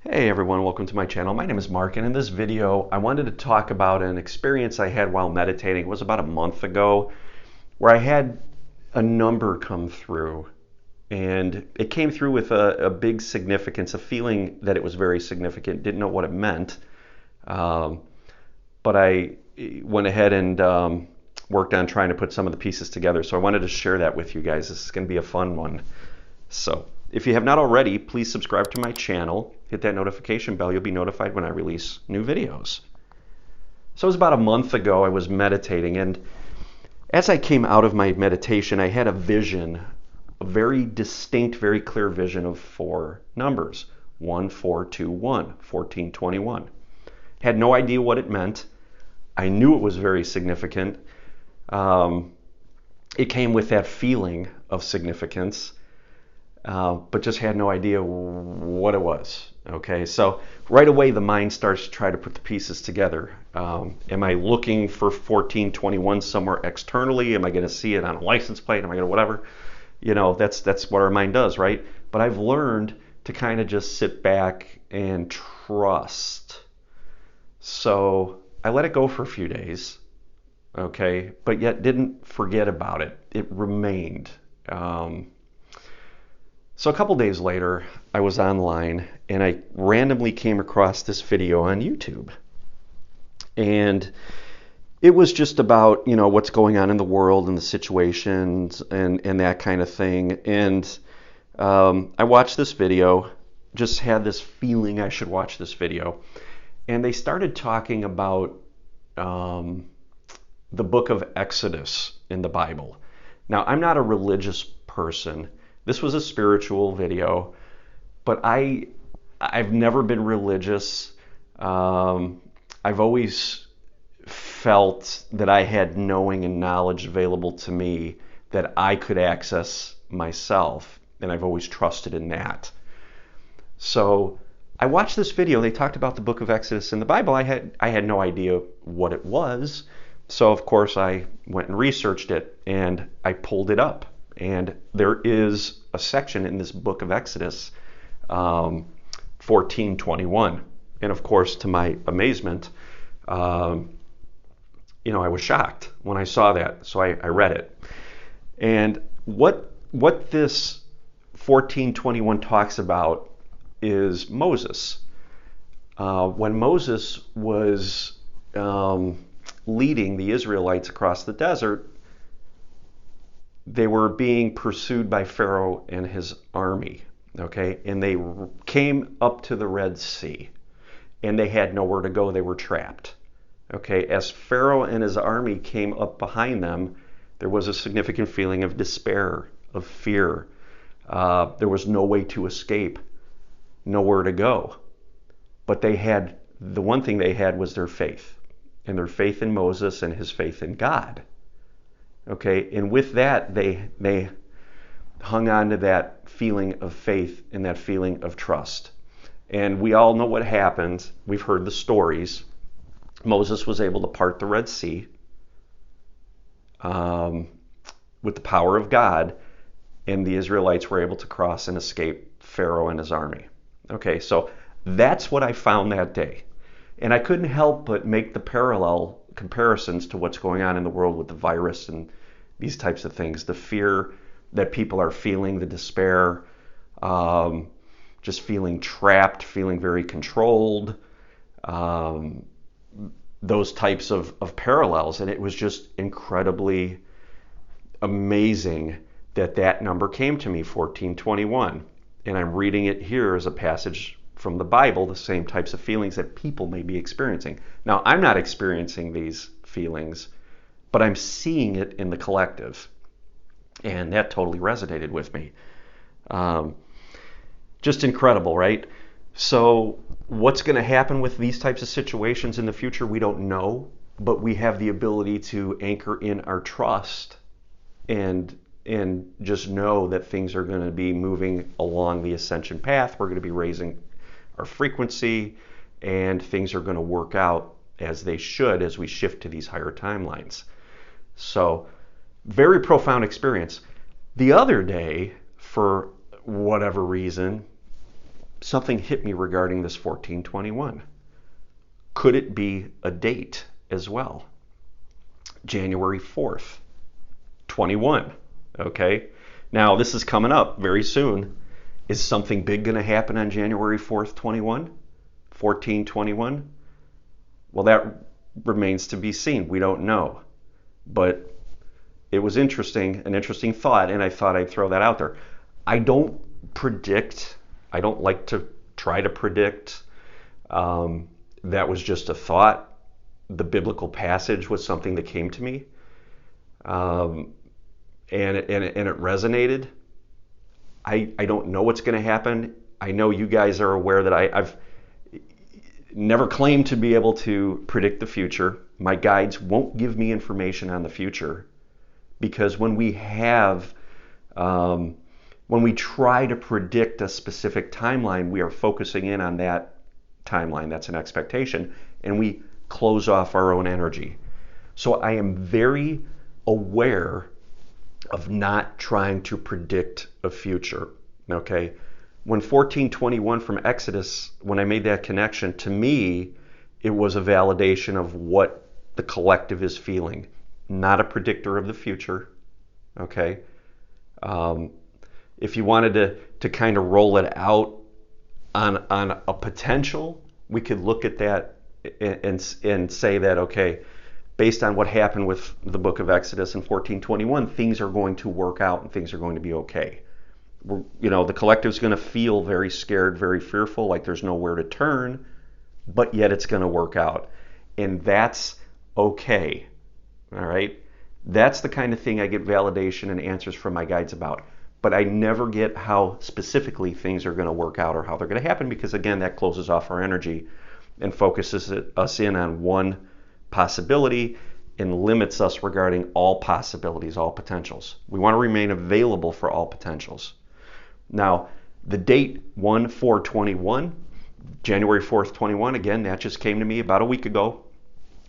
Hey everyone, welcome to my channel. My name is Mark, and in this video I wanted to talk about an experience I had while meditating. It was about a month ago where I had a number come through, and it came through with a big significance, a feeling that it was very significant. Didn't know what it meant, um, but I went ahead and worked on trying to put some of the pieces together. So I wanted to share that with you guys. This is going to be a fun one. So if you have not already, please subscribe to my channel. Hit that notification bell. You'll be notified when I release new videos. So it was about a month ago I was meditating, and as I came out of my meditation, I had a vision, a very distinct, very clear vision of four numbers: 1421, 1421. Had no idea what it meant. I knew it was very significant. It came with that feeling of significance, but just had no idea what it was. Okay, so right away the mind starts to try to put the pieces together. Am I looking for 1421 somewhere externally? Am I going to see it on a license plate? Am I going to whatever? You know, that's what our mind does, right? But I've learned to kind of just sit back and trust. So I let it go for a few days, okay, but yet didn't forget about it. It remained. So a couple days later, I was online and I randomly came across this video on YouTube. And it was just about, what's going on in the world and the situations and that kind of thing. And I watched this video, just had this feeling I should watch this video. And they started talking about the book of Exodus in the Bible. Now, I'm not a religious person. This was a spiritual video, but I've never been religious. I've always felt that I had knowing and knowledge available to me that I could access myself, and I've always trusted in that. So I watched this video. They talked about the book of Exodus in the Bible. I had no idea what it was. So of course I went and researched it, and I pulled it up. And there is a section in this book of Exodus, 1421. And of course, to my amazement, I was shocked when I saw that. So I read it. And what this 1421 talks about is Moses. When Moses was leading the Israelites across the desert, they were being pursued by Pharaoh and his army, okay? And they came up to the Red Sea, and they had nowhere to go. They were trapped, okay? As Pharaoh and his army came up behind them, there was a significant feeling of despair, of fear. There was no way to escape, nowhere to go. But the one thing they had was their faith, and their faith in Moses and his faith in God. Okay, and with that, they hung on to that feeling of faith and that feeling of trust. And we all know what happened. We've heard the stories. Moses was able to part the Red Sea with the power of God, and the Israelites were able to cross and escape Pharaoh and his army. Okay, so that's what I found that day. And I couldn't help but make the parallel comparisons to what's going on in the world with the virus and these types of things, the fear that people are feeling, the despair, just feeling trapped, feeling very controlled, those types of parallels. And it was just incredibly amazing that number came to me, 1421. And I'm reading it here as a passage from the Bible, the same types of feelings that people may be experiencing. Now, I'm not experiencing these feelings, but I'm seeing it in the collective. And that totally resonated with me. Just incredible, right? So what's going to happen with these types of situations in the future, we don't know, but we have the ability to anchor in our trust and just know that things are going to be moving along the ascension path. We're going to be raising our frequency, and things are going to work out as they should as we shift to these higher timelines. So very profound experience. The other day, for whatever reason, something hit me regarding this 1421. Could it be a date as well? January 4th, 21. Okay. Now, this is coming up very soon. Is something big going to happen on January 4th, 21? 1421? Well, that remains to be seen. We don't know. But it was interesting, an interesting thought, and I thought I'd throw that out there. I don't predict. I don't like to try to predict. That was just a thought. The biblical passage was something that came to me, and it resonated. I don't know what's going to happen. I know you guys are aware that I've never claimed to be able to predict the future. My guides won't give me information on the future, because when we try to predict a specific timeline, we are focusing in on that timeline. That's an expectation, and we close off our own energy. So I am very aware of not trying to predict a future. Okay, when 1421 from Exodus, when I made that connection, to me, it was a validation of what the collective is feeling, not a predictor of the future. Okay, if you wanted to kind of roll it out on a potential, we could look at that and say that, okay, based on what happened with the book of Exodus in 1421, things are going to work out and things are going to be okay. The collective's going to feel very scared, very fearful, like there's nowhere to turn, but yet it's going to work out. And that's okay. All right? That's the kind of thing I get validation and answers from my guides about. But I never get how specifically things are going to work out or how they're going to happen, because, again, that closes off our energy and focuses us in on one possibility and limits us regarding all possibilities, all potentials. We want to remain available for all potentials. Now, the date 1/4/21, January 4th, 21, again, that just came to me about a week ago.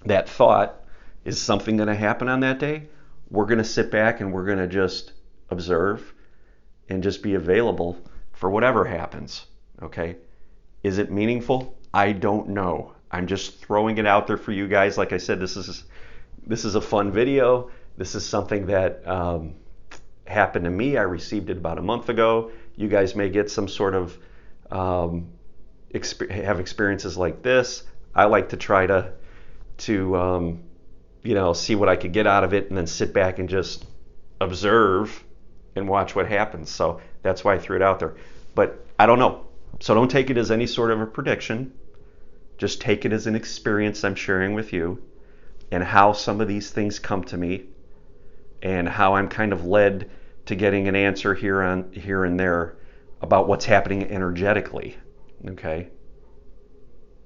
That thought, is something going to happen on that day? We're going to sit back and we're going to just observe and just be available for whatever happens. Okay? Is it meaningful? I don't know. I'm just throwing it out there for you guys. Like I said, this is a fun video. This is something that happened to me. I received it about a month ago. You guys may get some sort of have experiences like this. I like to try to see what I could get out of it, and then sit back and just observe and watch what happens. So that's why I threw it out there. But I don't know. So don't take it as any sort of a prediction. Just take it as an experience I'm sharing with you, and how some of these things come to me, and how I'm kind of led to getting an answer here and there about what's happening energetically. Okay?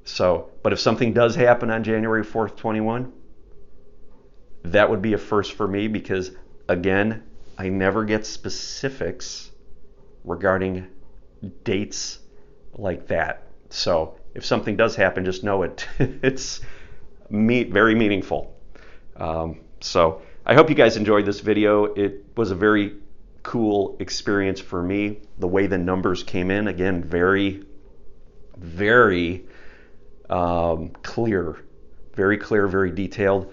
So, but if something does happen on January 4th, 21, that would be a first for me, because, again, I never get specifics regarding dates like that. So if something does happen, just know it's very meaningful. So I hope you guys enjoyed this video. It was a very cool experience for me. The way the numbers came in, again, very, very clear, very detailed.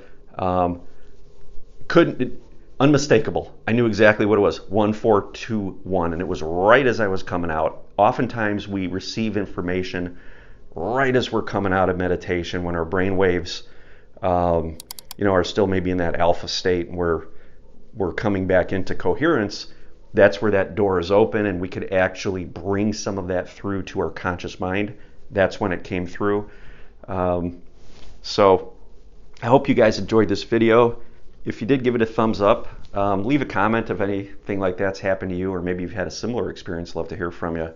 Unmistakable. I knew exactly what it was. 1/4/21, and it was right as I was coming out. Oftentimes we receive information right as we're coming out of meditation, when our brain waves are still maybe in that alpha state, and we're coming back into coherence. That's where that door is open, and we could actually bring some of that through to our conscious mind. That's when it came through. So I hope you guys enjoyed this video. If you did, give it a thumbs up. Leave a comment if anything like that's happened to you, or maybe you've had a similar experience. Love to hear from you.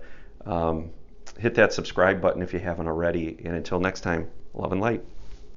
Hit that subscribe button if you haven't already. And until next time, love and light.